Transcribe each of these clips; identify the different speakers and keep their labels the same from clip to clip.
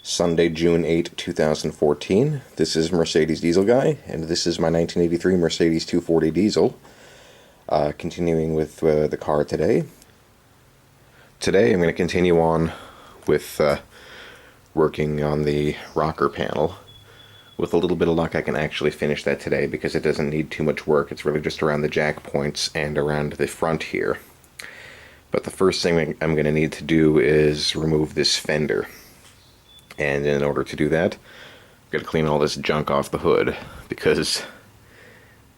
Speaker 1: Sunday, June 8, 2014. This is Mercedes Diesel Guy, and this is my 1983 Mercedes 240 Diesel. Continuing with the car today. Today I'm going to continue on with working on the rocker panel. With a little bit of luck I can actually finish that today because it doesn't need too much work. It's really just around the jack points and around the front here. But the first thing I'm going to need to do is remove this fender. And in order to do that, I've got to clean all this junk off the hood, because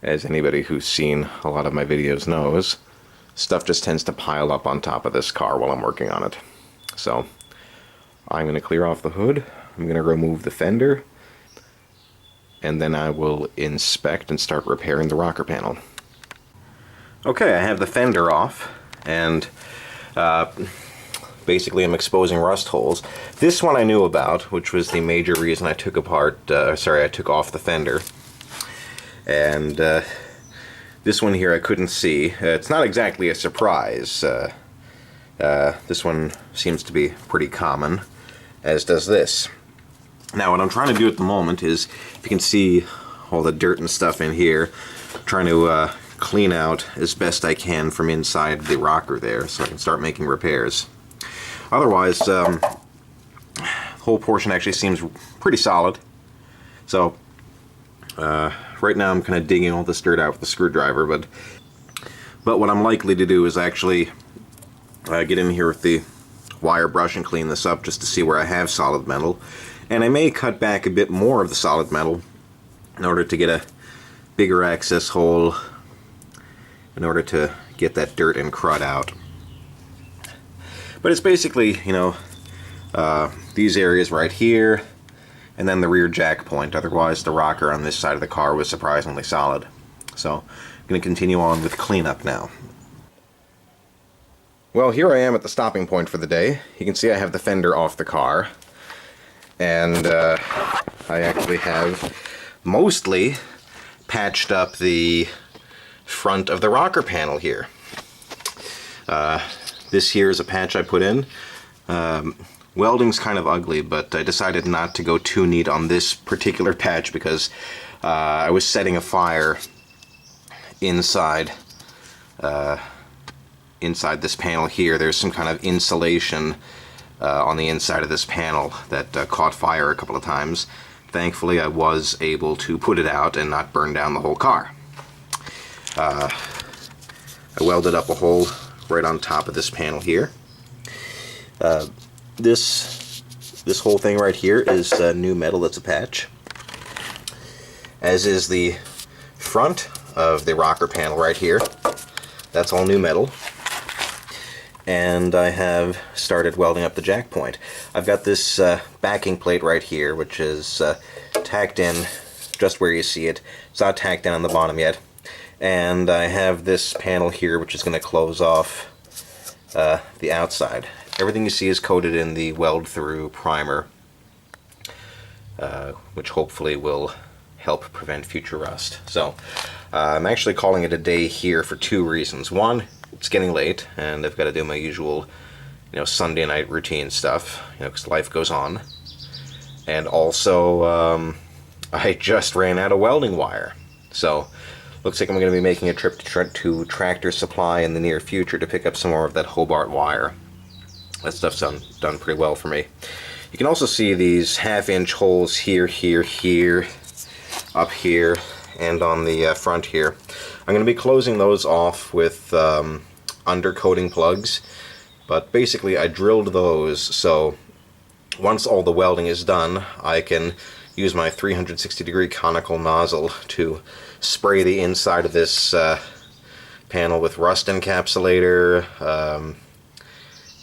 Speaker 1: as anybody who's seen a lot of my videos knows, stuff just tends to pile up on top of this car while I'm working on it. So I'm going to clear off the hood, I'm going to remove the fender, and then I will inspect and start repairing the rocker panel. Okay, I have the fender off, and basically I'm exposing rust holes. This one I knew about, which was the major reason I took I took off the fender. And this one here I couldn't see. It's not exactly a surprise. This one seems to be pretty common, as does this. Now what I'm trying to do at the moment is, if you can see all the dirt and stuff in here, I'm trying to clean out as best I can from inside the rocker there so I can start making repairs. Otherwise, the whole portion actually seems pretty solid. So, right now I'm kind of digging all this dirt out with the screwdriver, but what I'm likely to do is actually get in here with the wire brush and clean this up just to see where I have solid metal. And I may cut back a bit more of the solid metal in order to get a bigger access hole, in order to get that dirt and crud out. But it's basically, you know, these areas right here, and then the rear jack point. Otherwise, the rocker on this side of the car was surprisingly solid. So, I'm going to continue on with cleanup now. Well, here I am at the stopping point for the day. You can see I have the fender off the car. And I actually have mostly patched up the front of the rocker panel here. This here is a patch I put in. Welding's kind of ugly, but I decided not to go too neat on this particular patch because I was setting a fire inside this panel here. There's some kind of insulation on the inside of this panel that caught fire a couple of times. Thankfully, I was able to put it out and not burn down the whole car. I welded up a hole right on top of this panel here. This whole thing right here is new metal that's a patch, as is the front of the rocker panel right here. That's all new metal. And I have started welding up the jack point. I've got this backing plate right here, which is tacked in just where you see it. It's not tacked down on the bottom yet. And I have this panel here, which is going to close off the outside. Everything you see is coated in the weld-through primer, which hopefully will help prevent future rust. So I'm actually calling it a day here for two reasons. One, it's getting late, and I've got to do my usual, Sunday night routine stuff, because life goes on. And also, I just ran out of welding wire. So, looks like I'm going to be making a trip to Tractor Supply in the near future to pick up some more of that Hobart wire. That stuff's done pretty well for me. You can also see these half-inch holes here, here, up here, and on the front here. I'm going to be closing those off with undercoating plugs, but basically I drilled those so once all the welding is done, I can use my 360-degree conical nozzle to spray the inside of this panel with rust encapsulator,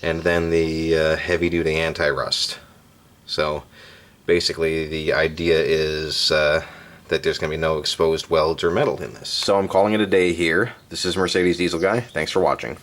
Speaker 1: and then the heavy-duty anti-rust. So basically the idea is that there's going to be no exposed welds or metal in this. So I'm calling it a day here. This is Mercedes Diesel Guy. Thanks for watching.